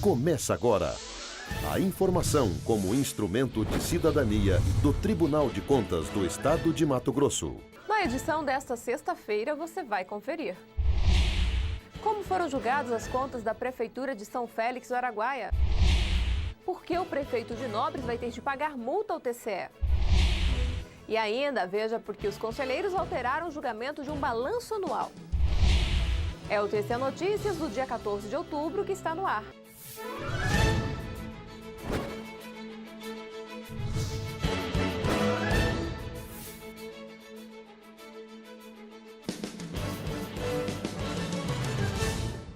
Começa agora. A informação como instrumento de cidadania do Tribunal de Contas do Estado de Mato Grosso. Na edição desta sexta-feira, você vai conferir. Como foram julgadas as contas da Prefeitura de São Félix do Araguaia? Por que o prefeito de Nobres vai ter de pagar multa ao TCE? E ainda, veja por que os conselheiros alteraram o julgamento de um balanço anual. É o TCE Notícias do dia 14 de outubro que está no ar.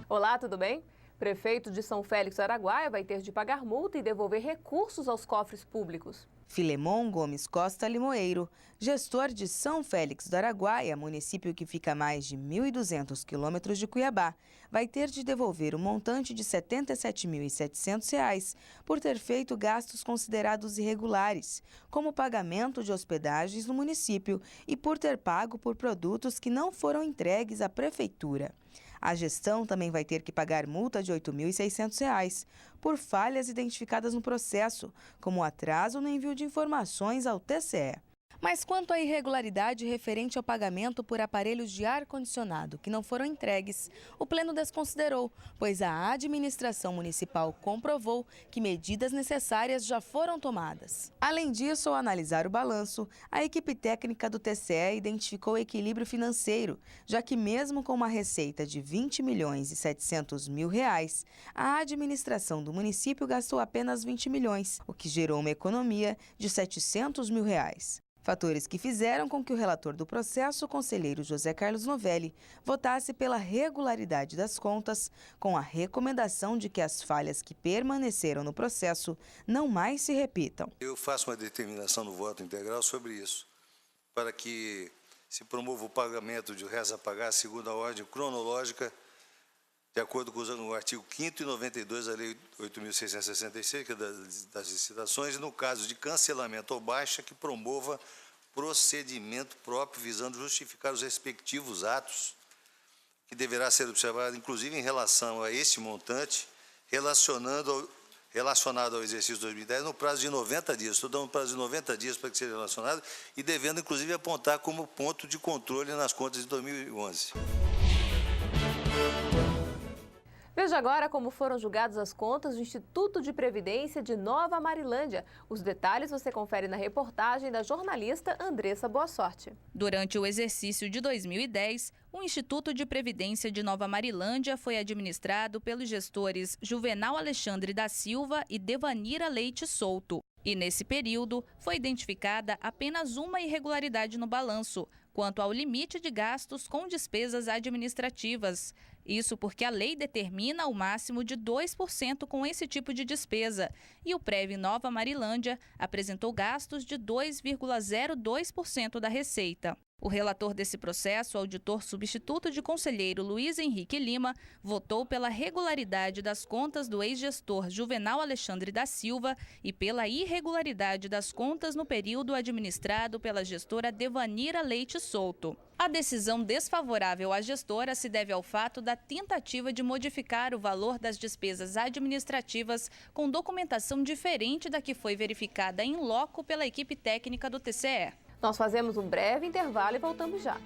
Olá, tudo bem? Prefeito de São Félix do Araguaia vai ter de pagar multa e devolver recursos aos cofres públicos. Filemon Gomes Costa Limoeiro, gestor de São Félix do Araguaia, município que fica a mais de 1.200 quilômetros de Cuiabá, vai ter de devolver um montante de R$ 77.700 por ter feito gastos considerados irregulares, como o pagamento de hospedagens no município e por ter pago por produtos que não foram entregues à prefeitura. A gestão também vai ter que pagar multa de R$ 8.600 por falhas identificadas no processo, como o atraso no envio de informações ao TCE. Mas quanto à irregularidade referente ao pagamento por aparelhos de ar-condicionado que não foram entregues, o Pleno desconsiderou, pois a administração municipal comprovou que medidas necessárias já foram tomadas. Além disso, ao analisar o balanço, a equipe técnica do TCE identificou equilíbrio financeiro, já que mesmo com uma receita de R$ 20.700.000, a administração do município gastou apenas 20 milhões, o que gerou uma economia de R$ 700 mil. Fatores que fizeram com que o relator do processo, o conselheiro José Carlos Novelli, votasse pela regularidade das contas, com a recomendação de que as falhas que permaneceram no processo não mais se repitam. Eu faço uma determinação no voto integral sobre isso, para que se promova o pagamento de restos a pagar segundo a ordem cronológica, de acordo com o artigo 5º e 92 da Lei 8.666, que é das licitações, e no caso de cancelamento ou baixa, que promova procedimento próprio visando justificar os respectivos atos, que deverá ser observado, inclusive em relação a esse montante, relacionado ao exercício 2010, no prazo de 90 dias. Estou dando um prazo de 90 dias para que seja relacionado e devendo, inclusive, apontar como ponto de controle nas contas de 2011. Veja agora como foram julgadas as contas do Instituto de Previdência de Nova Marilândia. Os detalhes você confere na reportagem da jornalista Andressa Boa Sorte. Durante o exercício de 2010, o Instituto de Previdência de Nova Marilândia foi administrado pelos gestores Juvenal Alexandre da Silva e Devanira Leite Souto. E nesse período, foi identificada apenas uma irregularidade no balanço, quanto ao limite de gastos com despesas administrativas. Isso porque a lei determina o máximo de 2% com esse tipo de despesa. E o Prev Nova Marilândia apresentou gastos de 2,02% da receita. O relator desse processo, o auditor substituto de conselheiro Luiz Henrique Lima, votou pela regularidade das contas do ex-gestor Juvenal Alexandre da Silva e pela irregularidade das contas no período administrado pela gestora Devanira Leite Souto. A decisão desfavorável à gestora se deve ao fato da tentativa de modificar o valor das despesas administrativas com documentação diferente da que foi verificada em loco pela equipe técnica do TCE. Nós fazemos um breve intervalo e voltamos já.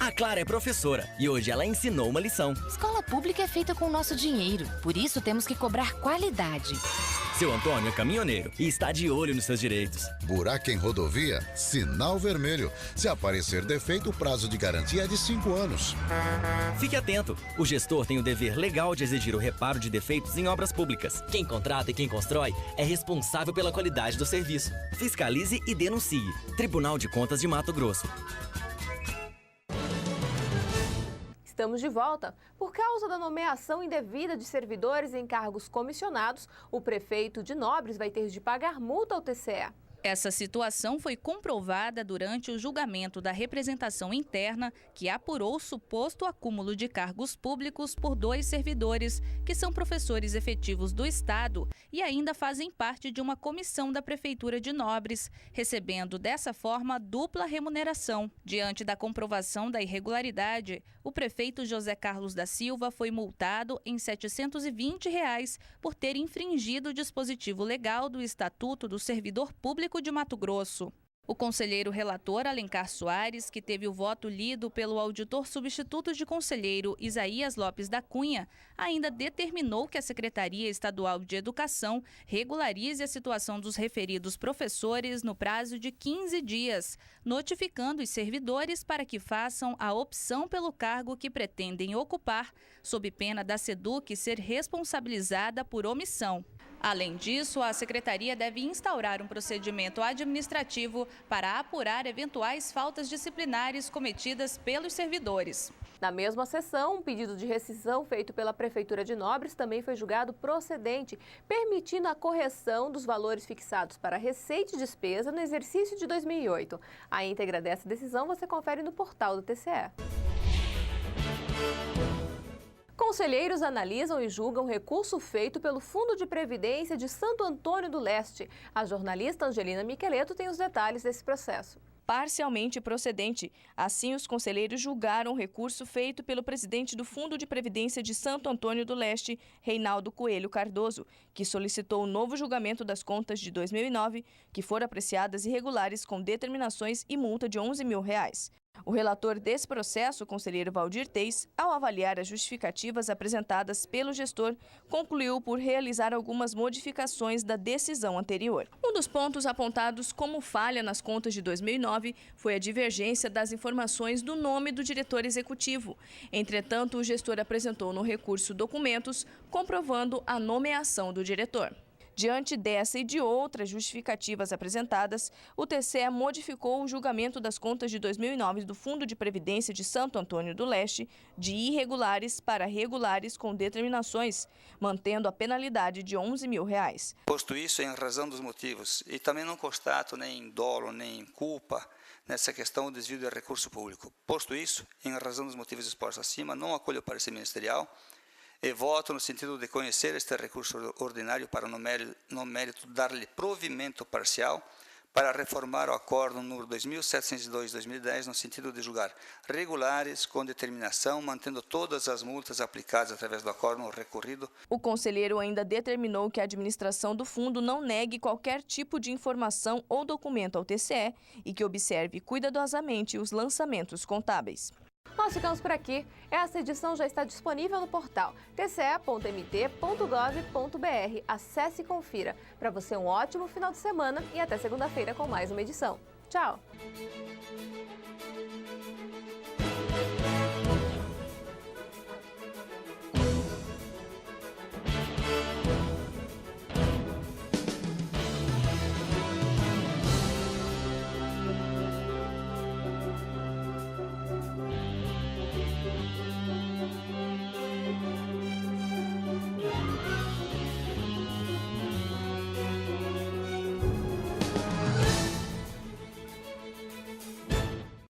A Clara é professora e hoje ela ensinou uma lição. Escola pública é feita com o nosso dinheiro, por isso temos que cobrar qualidade. Seu Antônio é caminhoneiro e está de olho nos seus direitos. Buraco em rodovia, sinal vermelho. Se aparecer defeito, o prazo de garantia é de 5 anos. Fique atento, o gestor tem o dever legal de exigir o reparo de defeitos em obras públicas. Quem contrata e quem constrói é responsável pela qualidade do serviço. Fiscalize e denuncie. Tribunal de Contas de Mato Grosso. Estamos de volta. Por causa da nomeação indevida de servidores em cargos comissionados, o prefeito de Nobres vai ter de pagar multa ao TCE. Essa situação foi comprovada durante o julgamento da representação interna, que apurou o suposto acúmulo de cargos públicos por 2 servidores, que são professores efetivos do Estado e ainda fazem parte de uma comissão da Prefeitura de Nobres, recebendo dessa forma dupla remuneração. Diante da comprovação da irregularidade, o prefeito José Carlos da Silva foi multado em R$ 720 por ter infringido o dispositivo legal do Estatuto do Servidor Público de Mato Grosso. O conselheiro relator Alencar Soares, que teve o voto lido pelo auditor substituto de conselheiro Isaías Lopes da Cunha, ainda determinou que a Secretaria Estadual de Educação regularize a situação dos referidos professores no prazo de 15 dias, notificando os servidores para que façam a opção pelo cargo que pretendem ocupar, sob pena da SEDUC ser responsabilizada por omissão. Além disso, a Secretaria deve instaurar um procedimento administrativo para apurar eventuais faltas disciplinares cometidas pelos servidores. Na mesma sessão, um pedido de rescisão feito pela Prefeitura de Nobres também foi julgado procedente, permitindo a correção dos valores fixados para receita e despesa no exercício de 2008. A íntegra dessa decisão você confere no portal do TCE. Conselheiros analisam e julgam recurso feito pelo Fundo de Previdência de Santo Antônio do Leste. A jornalista Angelina Miqueleto tem os detalhes desse processo. Parcialmente procedente. Assim, os conselheiros julgaram o recurso feito pelo presidente do Fundo de Previdência de Santo Antônio do Leste, Reinaldo Coelho Cardoso, que solicitou o novo julgamento das contas de 2009, que foram apreciadas irregulares com determinações e multa de R$ 11 mil. O relator desse processo, o conselheiro Valdir Teis, ao avaliar as justificativas apresentadas pelo gestor, concluiu por realizar algumas modificações da decisão anterior. Um dos pontos apontados como falha nas contas de 2009 foi a divergência das informações do nome do diretor executivo. Entretanto, o gestor apresentou no recurso documentos comprovando a nomeação do diretor. Diante dessa e de outras justificativas apresentadas, o TCE modificou o julgamento das contas de 2009 do Fundo de Previdência de Santo Antônio do Leste de irregulares para regulares com determinações, mantendo a penalidade de R$ 11 mil. Posto isso, em razão dos motivos, e também não constato nem dolo nem culpa nessa questão do desvio de recurso público. Posto isso, em razão dos motivos expostos acima, não acolho o parecer ministerial e voto no sentido de conhecer este recurso ordinário para, no mérito, dar-lhe provimento parcial para reformar o Acórdão número 2702/2010, no sentido de julgar regulares com determinação, mantendo todas as multas aplicadas através do acórdão recorrido. O conselheiro ainda determinou que a administração do fundo não negue qualquer tipo de informação ou documento ao TCE e que observe cuidadosamente os lançamentos contábeis. Nós ficamos por aqui. Essa edição já está disponível no portal tce.mt.gov.br. Acesse e confira. Para você um ótimo final de semana e até segunda-feira com mais uma edição. Tchau!